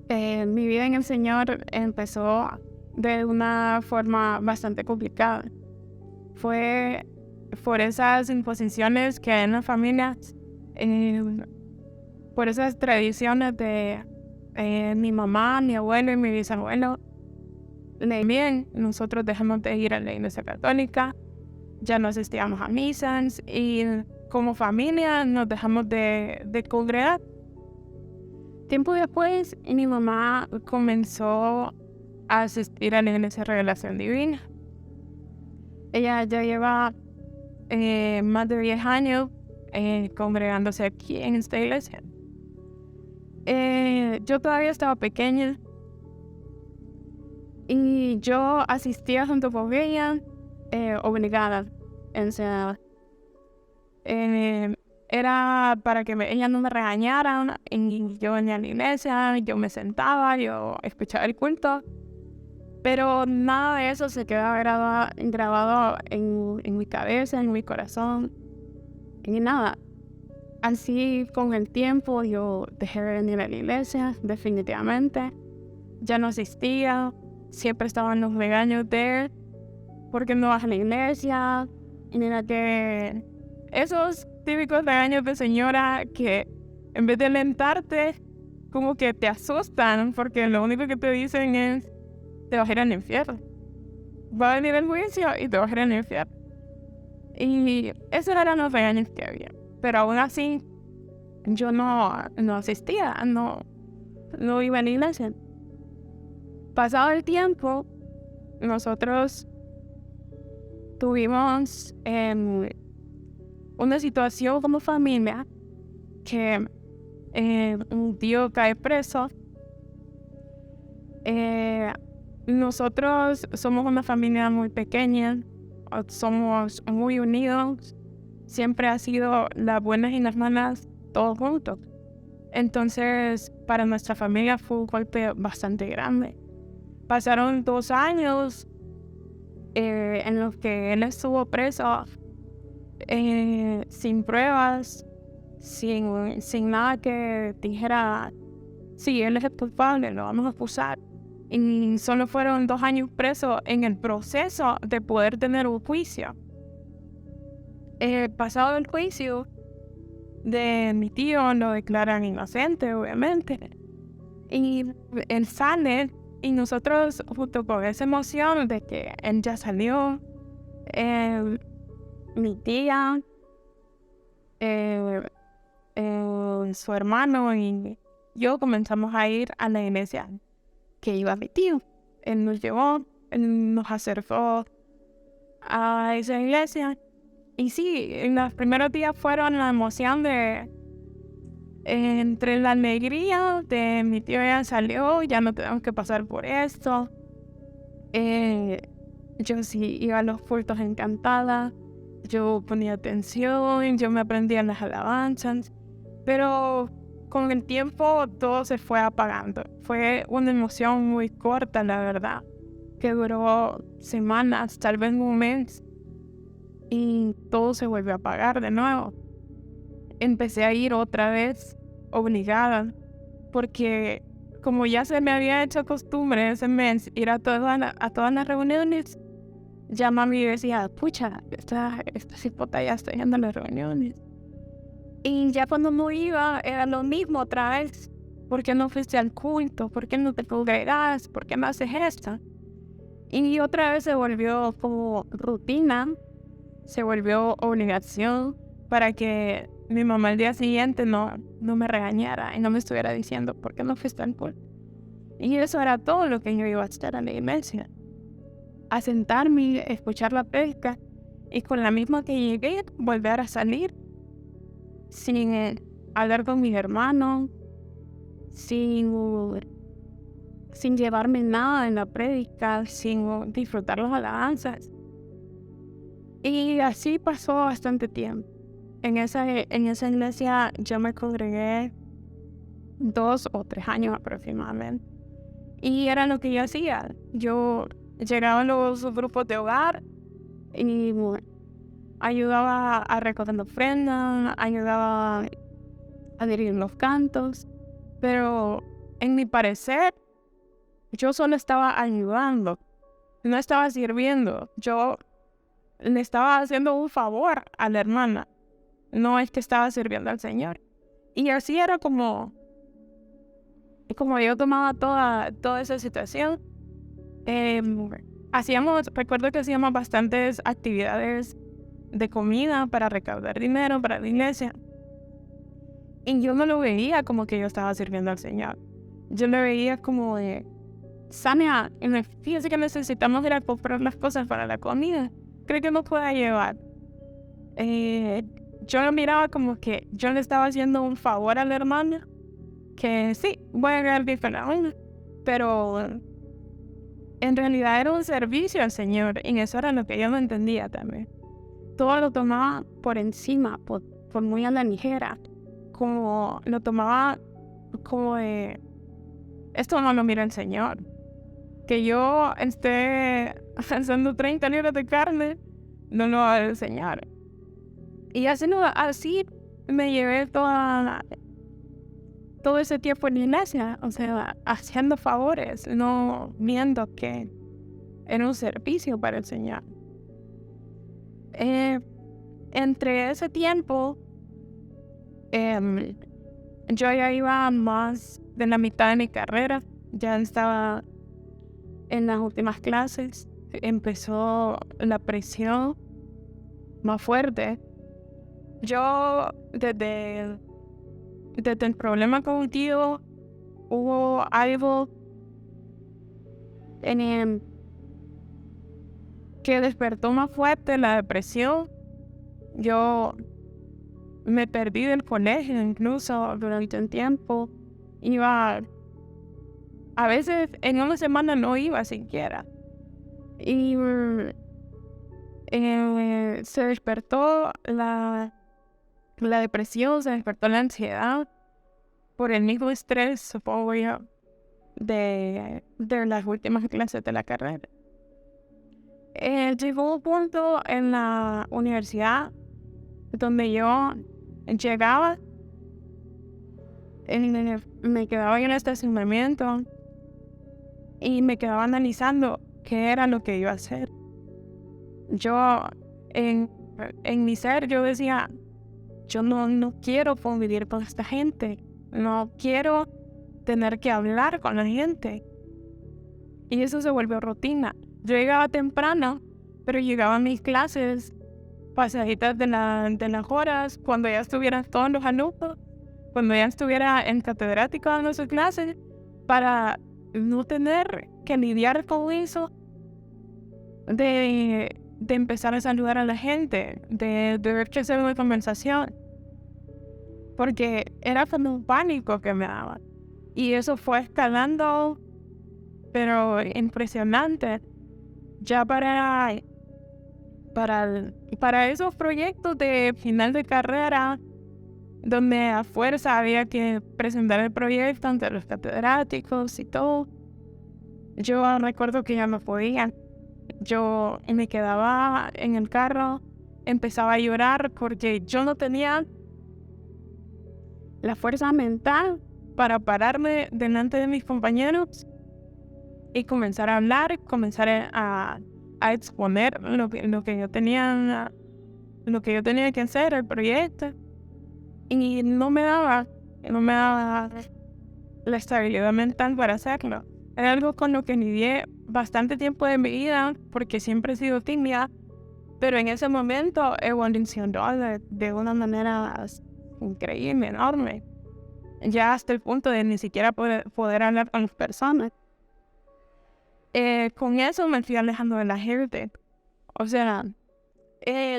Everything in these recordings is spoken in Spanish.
Mi vida en el Señor empezó de una forma bastante complicada. Fue por esas imposiciones que hay en las familias, eh, por esas tradiciones de mi mamá, mi abuelo y mi bisabuelo. También nosotros dejamos de ir a la iglesia católica, ya no asistíamos a misas y como familia nos dejamos de congregar. Tiempo después, mi mamá comenzó a asistir a la iglesia Revelación Divina. Ella ya lleva más de 10 años congregándose aquí en esta iglesia. Yo todavía estaba pequeña y yo asistía junto con ella, obligada. O sea, era para que ella no me regañara y yo venía a la iglesia, yo me sentaba, yo escuchaba el culto, pero nada de eso se quedaba grabado en mi cabeza, en mi corazón, ni nada. Así con el tiempo yo dejé de venir a la iglesia, definitivamente. Ya no asistía, siempre estaban los regaños de ¿por qué no vas a la iglesia? Y mira que esos típicos regaños de señora que en vez de alentarte, como que te asustan, porque lo único que te dicen es te vas a ir al infierno. Va a venir el juicio y te vas a ir al infierno. Y esos eran los regaños que había. Pero aún así, yo no asistía, no iba a la iglesia. Pasado el tiempo, nosotros tuvimos una situación como familia que un tío cae preso. Nosotros somos una familia muy pequeña, somos muy unidos, siempre ha sido las buenas y las malas todos juntos. Entonces, para nuestra familia fue un golpe bastante grande. Pasaron 2 años en los que él estuvo preso, sin pruebas, sin nada que dijera, sí, él es el culpable, lo vamos a acusar. Y solo fueron 2 años presos en el proceso de poder tener un juicio. Pasado el juicio de mi tío, lo declaran inocente, obviamente. Y él sale, y nosotros, junto con esa emoción de que él ya salió, mi tía, su hermano y yo comenzamos a ir a la iglesia que iba mi tío. Él nos llevó, él nos acercó a esa iglesia. Y sí, en los primeros días fueron la emoción de entre la alegría de mi tío ya salió, ya no tenemos que pasar por esto. Yo sí iba a los cultos encantada, yo ponía atención, yo me aprendía las alabanzas, pero con el tiempo todo se fue apagando. Fue una emoción muy corta, la verdad, que duró semanas, tal vez un mes, y todo se volvió a apagar de nuevo. Empecé a ir otra vez obligada, porque como ya se me había hecho costumbre ese mes ir a todas las reuniones, ya mami decía, pucha, esta cipota ya está yendo a las reuniones. Y ya cuando no iba, era lo mismo otra vez. ¿Por qué no fuiste al culto? ¿Por qué no te congregas? ¿Por qué no haces esto? Y otra vez se volvió como rutina, se volvió obligación para que mi mamá el día siguiente no me regañara y no me estuviera diciendo, ¿por qué no fuiste al culto? Y eso era todo lo que yo iba a estar en la iglesia. A sentarme, escuchar la prédica y con la misma que llegué, volver a salir sin hablar con mis hermanos, sin llevarme nada en la prédica, sin disfrutar las alabanzas. Y así pasó bastante tiempo. En esa iglesia yo me congregué 2 o 3 años aproximadamente. Y era lo que yo hacía. Yo llegaba a los grupos de hogar y ayudaba a recoger ofrendas, ayudaba a dirigir los cantos, pero en mi parecer, yo solo estaba ayudando, no estaba sirviendo. Yo le estaba haciendo un favor a la hermana, no es que estaba sirviendo al Señor. Y así era como yo tomaba toda esa situación. Recuerdo que hacíamos bastantes actividades de comida para recaudar dinero para la iglesia. Y yo no lo veía como que yo estaba sirviendo al Señor. Yo lo veía como de, Sania, fíjese que necesitamos ir a comprar las cosas para la comida. ¿Cree que nos pueda llevar? Yo lo miraba como que yo le estaba haciendo un favor a la hermana, que sí, voy a ganar bien con la hermana, pero en realidad era un servicio al Señor, y eso era lo que yo no entendía también. Todo lo tomaba por encima, por muy a la ligera, como lo tomaba como de, esto no lo mira el Señor. Que yo esté haciendo 30 libras de carne, no lo va a enseñar. Y así me llevé todo ese tiempo en la iglesia, o sea, haciendo favores, no viendo que era un servicio para el Señor. Entre ese tiempo, yo ya iba más de la mitad de mi carrera, ya estaba en las últimas clases, empezó la presión más fuerte. Yo, desde el problema cognitivo, hubo algo que despertó más fuerte la depresión. Yo me perdí del colegio incluso durante un tiempo. A veces en una semana no iba siquiera. Y se despertó la depresión, se despertó la ansiedad por el mismo estrés, supongo yo, de las últimas clases de la carrera. Llegó un punto en la universidad donde yo llegaba, me quedaba en el estacionamiento y me quedaba analizando qué era lo que iba a hacer. Yo, en mi ser, yo decía, yo no quiero convivir con esta gente, no quiero tener que hablar con la gente. Y eso se volvió rutina. Yo llegaba temprano, pero llegaba a mis clases pasaditas de las horas, cuando ya estuvieran todos los alumnos, cuando ya estuviera en catedrático dando sus clases, para no tener que lidiar con eso de empezar a saludar a la gente, de ver que hacer una conversación, porque era como un pánico que me daba. Y eso fue escalando, pero impresionante. Ya para esos proyectos de final de carrera, donde a fuerza había que presentar el proyecto ante los catedráticos y todo, yo recuerdo que ya no podía. Yo me quedaba en el carro, empezaba a llorar porque yo no tenía la fuerza mental para pararme delante de mis compañeros y comenzar a hablar, comenzar a exponer lo que yo tenía que hacer, el proyecto. Y no me daba la estabilidad mental para hacerlo. Era algo con lo que lidié bastante tiempo de mi vida, porque siempre he sido tímida, pero en ese momento evolucionó de una manera increíble, enorme, ya hasta el punto de ni siquiera poder hablar con las personas. Con eso me fui alejando de la gente. O sea,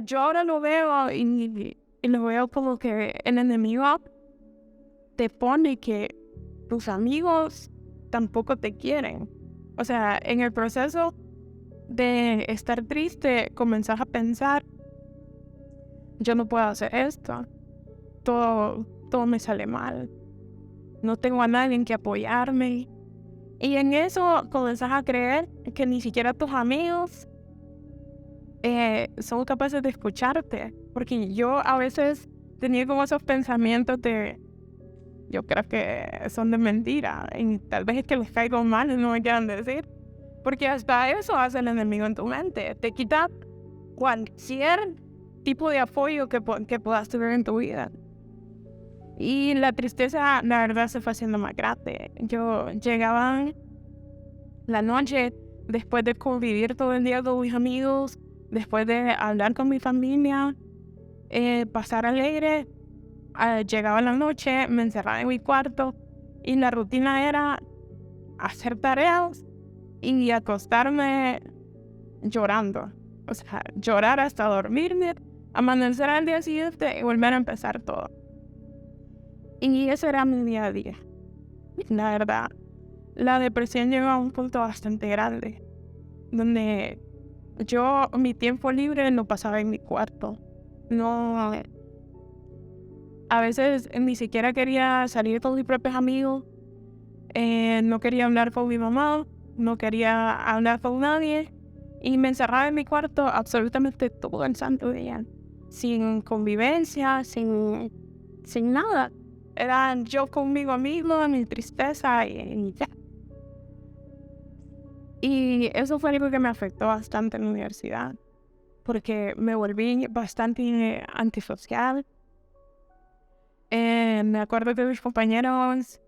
yo ahora lo veo y lo veo como que el enemigo te pone que tus amigos tampoco te quieren. O sea, en el proceso de estar triste, comenzás a pensar, yo no puedo hacer esto, todo me sale mal, no tengo a nadie en que apoyarme. Y en eso comenzás a creer que ni siquiera tus amigos son capaces de escucharte. Porque yo a veces tenía como esos pensamientos de yo creo que son de mentira. Y tal vez es que les caigo mal y no me quieran decir. Porque hasta eso hace el enemigo en tu mente. Te quita cualquier tipo de apoyo que puedas tener en tu vida. Y la tristeza, la verdad, se fue haciendo más grande. Yo llegaba la noche, después de convivir todo el día con mis amigos, después de hablar con mi familia, pasar alegre, llegaba la noche, me encerraba en mi cuarto y la rutina era hacer tareas y acostarme llorando. O sea, llorar hasta dormirme, amanecer al día siguiente y volver a empezar todo. Y eso era mi día a día. La verdad, la depresión llegó a un punto bastante grande, donde yo mi tiempo libre lo pasaba en mi cuarto. No, a veces ni siquiera quería salir con mis propios amigos, no quería hablar con mi mamá, no quería hablar con nadie, y me encerraba en mi cuarto absolutamente todo el santo día, sin convivencia, sin nada. Era yo conmigo mismo, mi tristeza y ya. Y eso fue algo que me afectó bastante en la universidad, porque me volví bastante antisocial. Me acuerdo que mis compañeros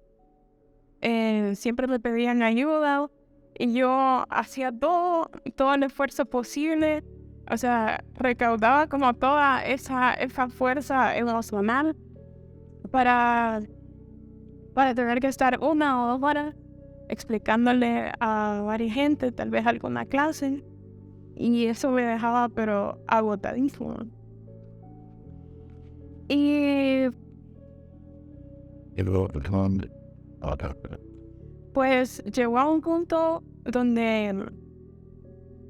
siempre me pedían ayuda y yo hacía todo el esfuerzo posible. O sea, recaudaba como toda esa fuerza emocional para tener que estar 1 o 2 horas explicándole a varias gente, tal vez alguna clase, y eso me dejaba pero agotadísimo. Y pues llegó a un punto donde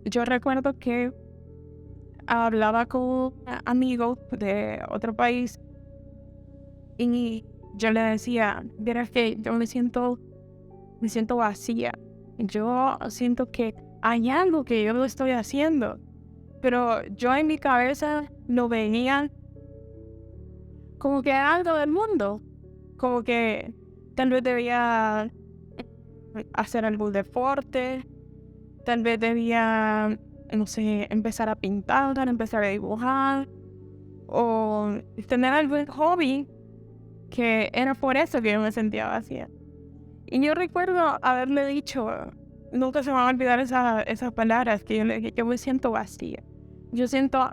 yo recuerdo que hablaba con amigos de otro país y yo le decía, verás que yo me siento vacía. Yo siento que hay algo que yo no estoy haciendo, pero yo en mi cabeza lo veía como que era algo del mundo, como que tal vez debía hacer algún deporte, tal vez debía, no sé, empezar a pintar, empezar a dibujar, o tener algún hobby, que era por eso que yo me sentía vacía. Y yo recuerdo haberle dicho, nunca se me van a olvidar esas palabras, que yo le dije, yo me siento vacía. Yo siento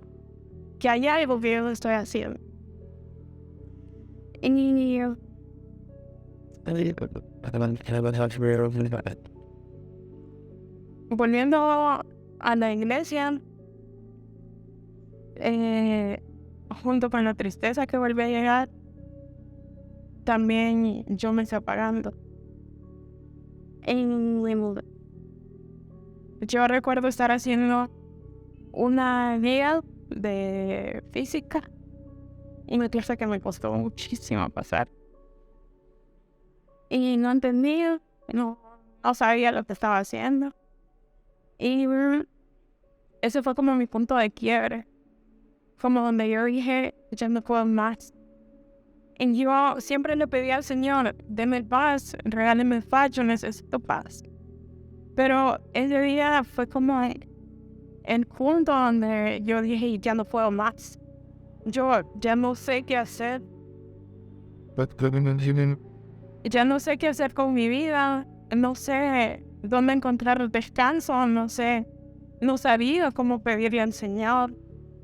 que hay algo que yo no estoy haciendo. Y volviendo a la iglesia, junto con la tristeza que volvió a llegar, también yo me estoy apagando. Yo recuerdo estar haciendo una guía de física, una clase que me costó muchísimo pasar. Y no entendía, no sabía lo que estaba haciendo. Y ese fue como mi punto de quiebre. Como donde yo dije, ya no puedo más. Y yo siempre le pedí al Señor, deme paz, regáleme paz, yo necesito paz. Pero ese día fue como el punto donde yo dije, ya no puedo más. Yo ya no sé qué hacer. Ya no sé qué hacer con mi vida. No sé dónde encontrar descanso. No sabía cómo pedirle al Señor.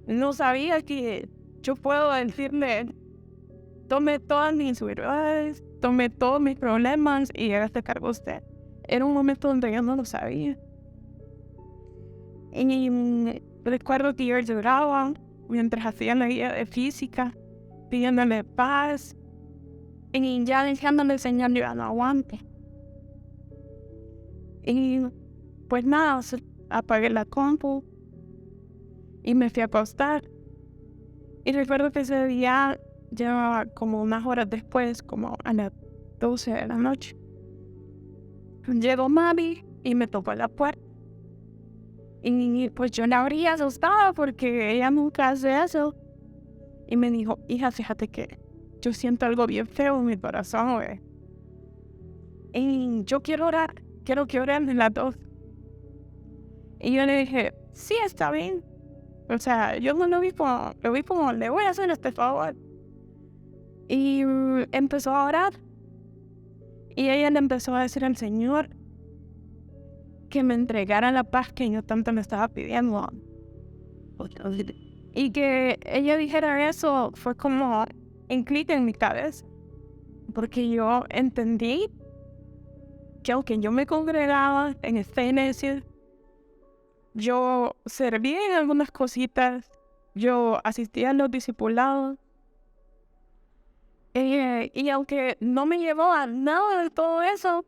No sabía que yo puedo decirle, tome todas mis verdades, tome todos mis problemas y hágase cargo usted. Era un momento donde yo no lo sabía. Y recuerdo que yo lloraba mientras hacía la guía de física, pidiéndole paz y ya dejándole al Señor, yo ya no aguante. Y pues nada, apagué la compu y me fui a acostar. Y recuerdo que ese día, ya como unas horas después, como a las 12 de la noche, llegó mami y me tocó la puerta. Y pues yo la abrí asustada porque ella nunca hace eso. Y me dijo, hija, fíjate que yo siento algo bien feo en mi corazón, güey. Y yo quiero orar, quiero que oren las dos. Y yo le dije, sí, está bien. O sea, yo no lo vi como, le voy a hacer este favor. Y empezó a orar. Y ella le empezó a decir al Señor que me entregara la paz que yo tanto me estaba pidiendo. Y que ella dijera eso fue como un clic en mi cabeza. Porque yo entendí que aunque yo me congregaba en esta iglesia, yo servía en algunas cositas, yo asistía a los discipulados, y aunque no me llevó a nada de todo eso,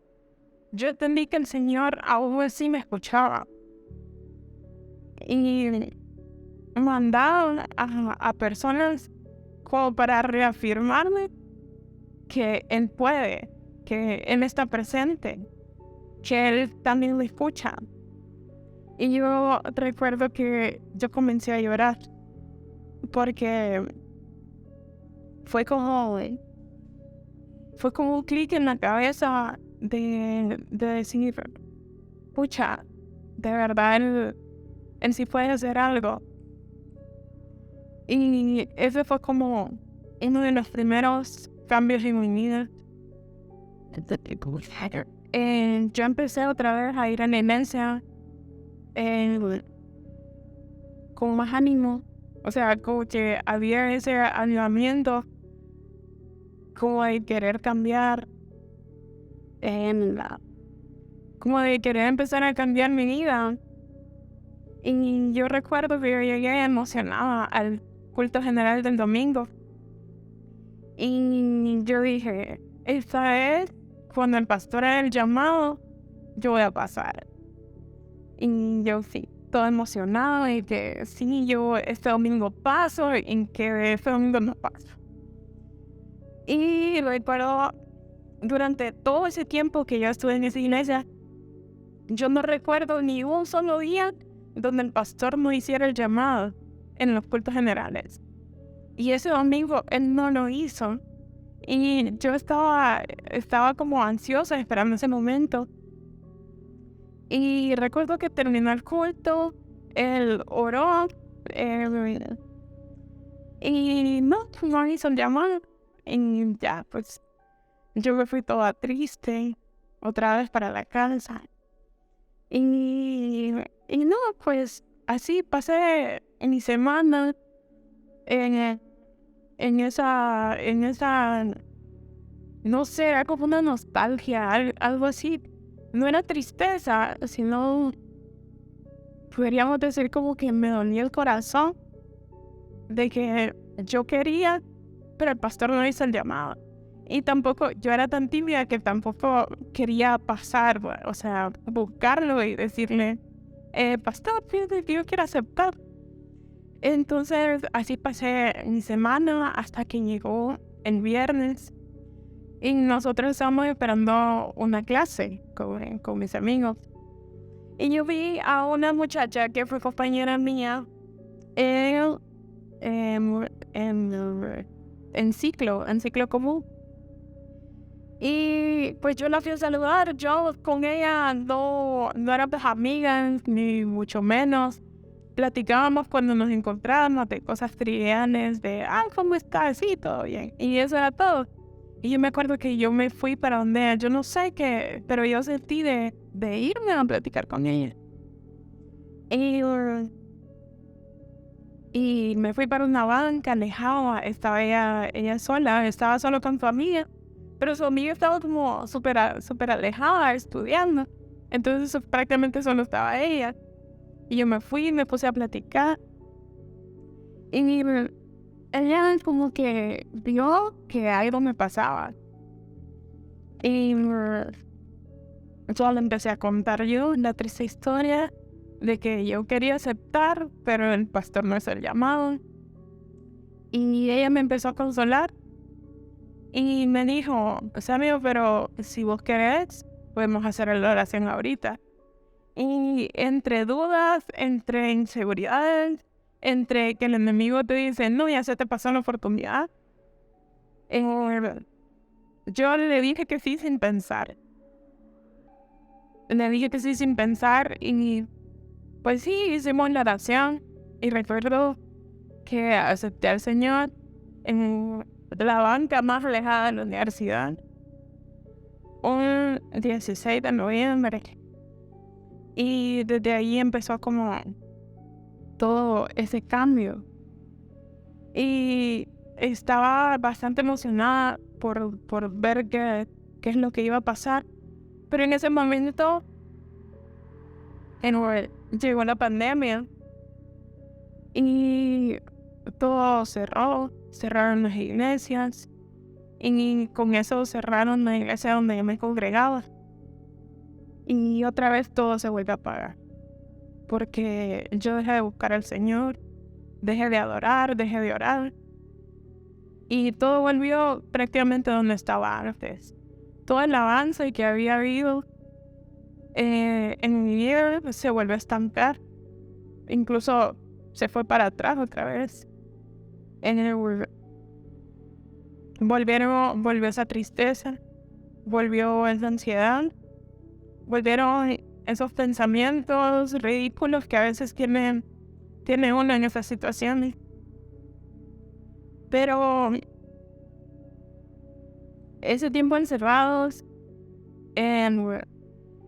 yo entendí que el Señor aún así me escuchaba. Y mandaba a personas como para reafirmarme que Él puede, que Él está presente, que Él también lo escucha. Y yo recuerdo que yo comencé a llorar porque fue como un clic en la cabeza de decir, pucha, de verdad él sí puede hacer algo. Y ese fue como uno de los primeros cambios en mi vida. Yo empecé otra vez a ir a la iglesia con más ánimo. O sea, como que había ese avivamiento, como de querer cambiar, como de querer empezar a cambiar mi vida. Y yo recuerdo que yo llegué emocionada al culto general del domingo. Y yo dije, esta vez, cuando el pastor haga el llamado, yo voy a pasar. Y yo sí, todo emocionado y que sí, yo este domingo paso y que este domingo no paso. Y recuerdo, durante todo ese tiempo que yo estuve en esa iglesia, yo no recuerdo ni un solo día donde el pastor no hiciera el llamado en los cultos generales. Y ese domingo él no lo hizo. Y yo estaba como ansiosa esperando ese momento. Y recuerdo que terminó el culto, él oró, y no hizo el llamado. Y ya, pues, yo me fui toda triste, otra vez para la casa. Y no, pues, así pasé en mi semana, en esa, no sé, era como una nostalgia, algo así. No era tristeza, sino podríamos decir como que me dolía el corazón de que yo quería, pero el pastor no hizo el llamado. Y tampoco, yo era tan tímida que tampoco quería pasar, o sea, buscarlo y decirle, pastor, fíjate que yo quiero aceptar. Entonces, así pasé mi semana hasta que llegó el viernes. Y nosotros estábamos esperando una clase con mis amigos. Y yo vi a una muchacha que fue compañera mía en ciclo común. Y pues yo la fui a saludar. Yo con ella no éramos amigas, ni mucho menos. Platicábamos cuando nos encontrábamos de cosas triviales, de, ¿cómo estás? Sí, todo bien. Y eso era todo. Y yo me acuerdo que yo me fui para donde, yo no sé qué, pero yo sentí de irme a platicar con ella. Y me fui para una banca alejada, estaba ella sola, estaba solo con su amiga, pero su amiga estaba como súper alejada, estudiando. Entonces prácticamente solo estaba ella. Y yo me fui y me puse a platicar. Y ella como que vio que algo me pasaba. Y yo le empecé a contar yo la triste historia de que yo quería aceptar, pero el pastor no hizo el llamado. Y ella me empezó a consolar. Y me dijo, amigo, pero si vos querés, podemos hacer la oración ahorita. Y entre dudas, entre inseguridades, entre que el enemigo te dice, no, ya se te pasó la oportunidad, Eh, yo le dije que sí sin pensar. Le dije que sí sin pensar y pues sí, hicimos la oración y recuerdo que acepté al Señor en la banca más alejada de la universidad, un 16 de noviembre. Y desde ahí empezó como todo ese cambio. Y estaba bastante emocionada por ver qué es lo que iba a pasar. Pero en ese momento llegó la pandemia y todo cerraron las iglesias y con eso cerraron la iglesia donde yo me congregaba. Y otra vez todo se vuelve a apagar, porque yo dejé de buscar al Señor, dejé de adorar, dejé de orar, y todo volvió prácticamente donde estaba antes. Todo el avance que había habido en mi vida se vuelve a estancar, incluso se fue para atrás otra vez. Volvió esa tristeza, volvió esa ansiedad, volvieron esos pensamientos ridículos que a veces tiene uno en esas situaciones. Pero ese tiempo encerrados,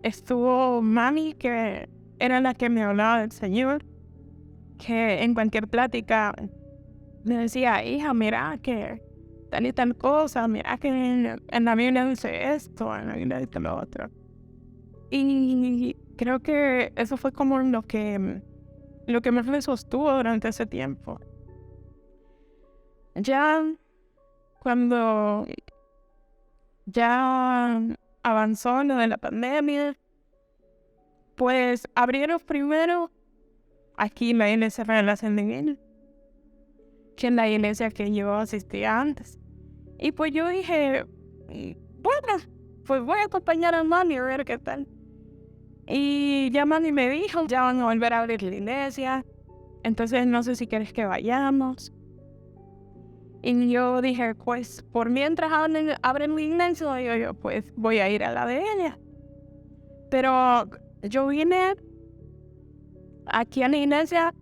estuvo mami, que era la que me hablaba del Señor, que en cualquier plática me decía, hija, mira que tal y tal cosa, mira que en la Biblia dice esto, en la Biblia dice lo otro. Y creo que eso fue como lo que más me sostuvo durante ese tiempo. Ya cuando ya avanzó lo de la pandemia, pues abrieron primero aquí la iglesia Revelación Divina, que es la iglesia que yo asistía antes. Y pues yo dije, bueno, pues voy a acompañar a mami a ver qué tal. Y ya mami me dijo, ya van a volver a abrir la iglesia, entonces no sé si quieres que vayamos. Y yo dije, pues por mientras abren la iglesia, yo pues voy a ir a la de ella. Pero yo vine aquí a la iglesia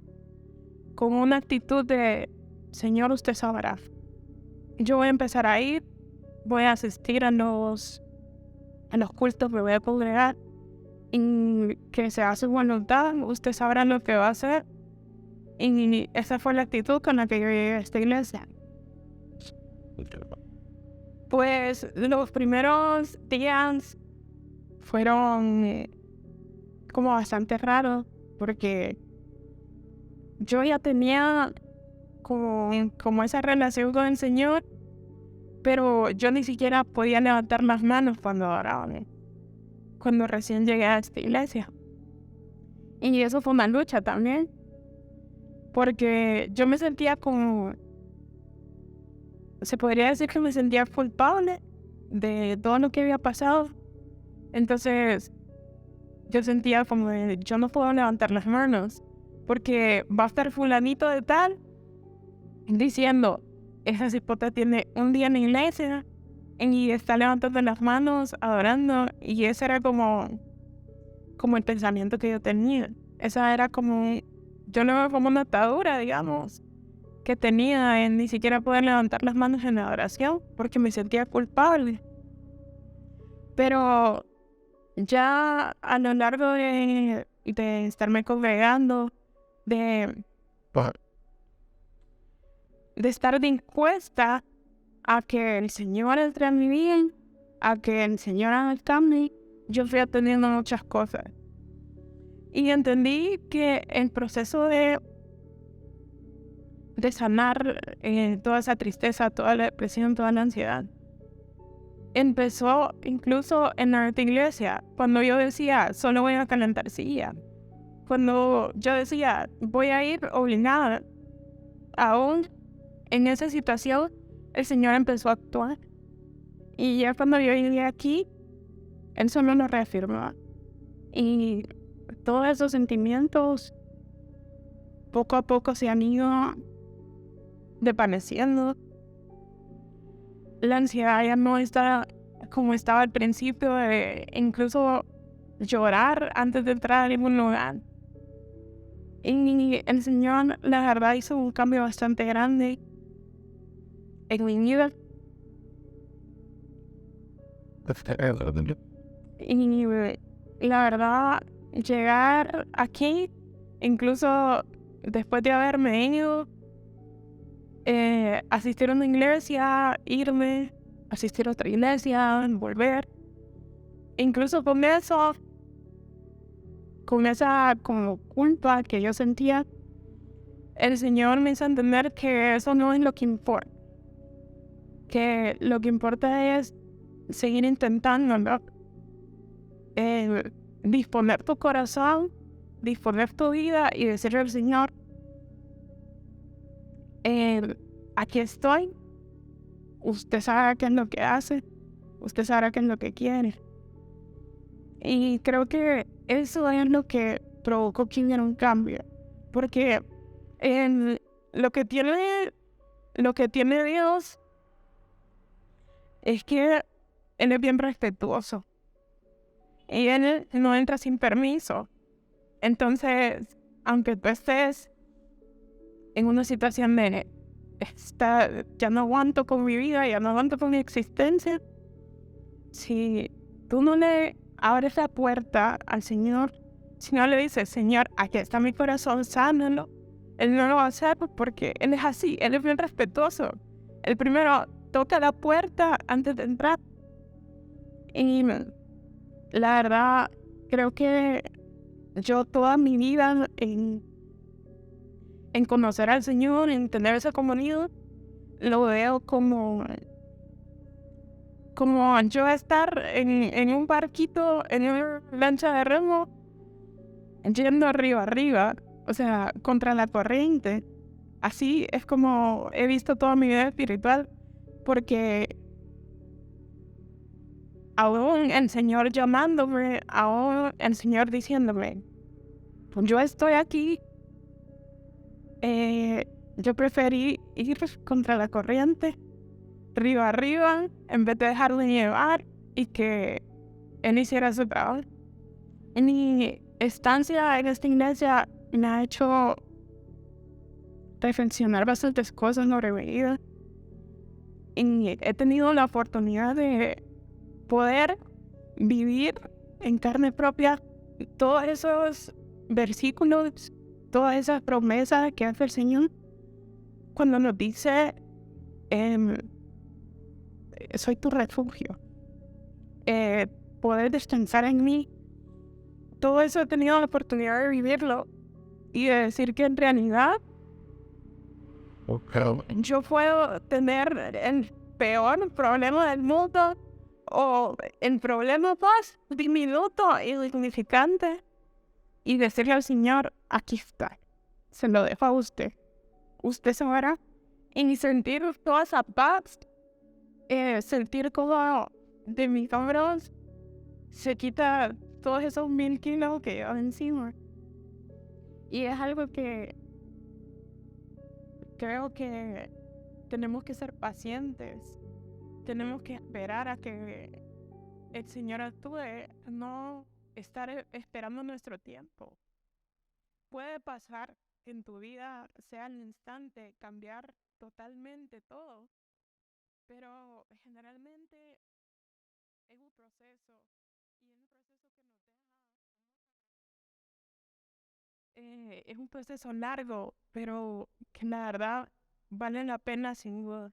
con una actitud de, Señor, usted sabrá. Yo voy a empezar a ir, voy a asistir a los cultos, me voy a congregar, y que se hace voluntad, usted sabrá lo que va a hacer. Y esa fue la actitud con la que yo llegué a esta iglesia. Pues los primeros días fueron como bastante raros, porque yo ya tenía como esa relación con el Señor, pero yo ni siquiera podía levantar las manos cuando adoraban, cuando recién llegué a esta iglesia. Y eso fue una lucha también, porque yo me sentía se podría decir que me sentía culpable de todo lo que había pasado. Entonces yo sentía como yo no puedo levantar las manos, porque va a estar fulanito de tal diciendo, esa cipota tiene un día en la iglesia y está levantando las manos, adorando, y ese era como el pensamiento que yo tenía. Esa era yo lo veo como una atadura, digamos, que tenía en ni siquiera poder levantar las manos en la adoración, porque me sentía culpable. Pero ya a lo largo de estarme congregando, de estar dispuesta a que el Señor entre en mi vida, a que el Señor haga el cambio, yo fui aprendiendo muchas cosas. Y entendí que el proceso de sanar toda esa tristeza, toda la depresión, toda la ansiedad, empezó incluso en la iglesia, cuando yo decía, solo voy a calentar silla. Cuando yo decía, voy a ir obligada, aún en esa situación, el Señor empezó a actuar. Y ya cuando yo llegué aquí, Él solo lo reafirmó. Y todos esos sentimientos poco a poco se han ido desvaneciendo. la ansiedad ya no está como estaba al principio, de incluso llorar antes de entrar en un lugar. Y el Señor, la verdad, hizo un cambio bastante grande en mi vida. Y la verdad, llegar aquí, incluso después de haberme ido, asistir a una iglesia, irme, asistir a otra iglesia, volver, incluso con esa como culpa que yo sentía, el Señor me hizo entender que eso no es lo que importa, que lo que importa es seguir intentando, ¿no? Disponer tu corazón, disponer tu vida y decirle al Señor, aquí estoy, usted sabe qué es lo que hace, usted sabe qué es lo que quiere. Y creo que eso es lo que provocó que hubiera un cambio, porque en lo que tiene Dios es que Él es bien respetuoso y Él no entra sin permiso. Entonces, aunque tú estés en una situación de ya no aguanto con mi vida, ya no aguanto con mi existencia, si tú no le abres la puerta al Señor, si no le dices, Señor, aquí está mi corazón, sánalo, Él no lo va a hacer porque Él es así, Él es bien respetuoso. Él primero toca la puerta antes de entrar. Y la verdad, creo que yo toda mi vida en conocer al Señor, en tener esa comunión, lo veo como yo estar en un barquito, en una lancha de remo, yendo arriba, o sea, contra la corriente. Así es como he visto toda mi vida espiritual, porque aún el Señor llamándome, aún el Señor diciéndome, pues yo estoy aquí, yo preferí ir contra la corriente, arriba, en vez de dejarme llevar y que Él hiciera su trabajo. Mi estancia en esta iglesia me ha hecho reflexionar bastantes cosas sobre mi vida. Y he tenido la oportunidad de poder vivir en carne propia todos esos versículos, todas esas promesas que hace el Señor cuando nos dice, soy tu refugio, poder descansar en mí. Todo eso he tenido la oportunidad de vivirlo y de decir que en realidad yo puedo tener el peor problema del mundo o el problema más diminuto y insignificante y decirle al Señor, aquí está, se lo dejo a usted. Usted se verá y sentir toda esa paz, sentir como de mis hombros se quita todos esos 1000 kilos que llevo encima. Y es algo que creo que tenemos que ser pacientes, tenemos que esperar a que el Señor actúe, no estar esperando nuestro tiempo. Puede pasar que en tu vida sea al instante cambiar totalmente todo, pero generalmente es un proceso y es un proceso que nos deja, es un proceso largo, pero que la verdad vale la pena sin duda.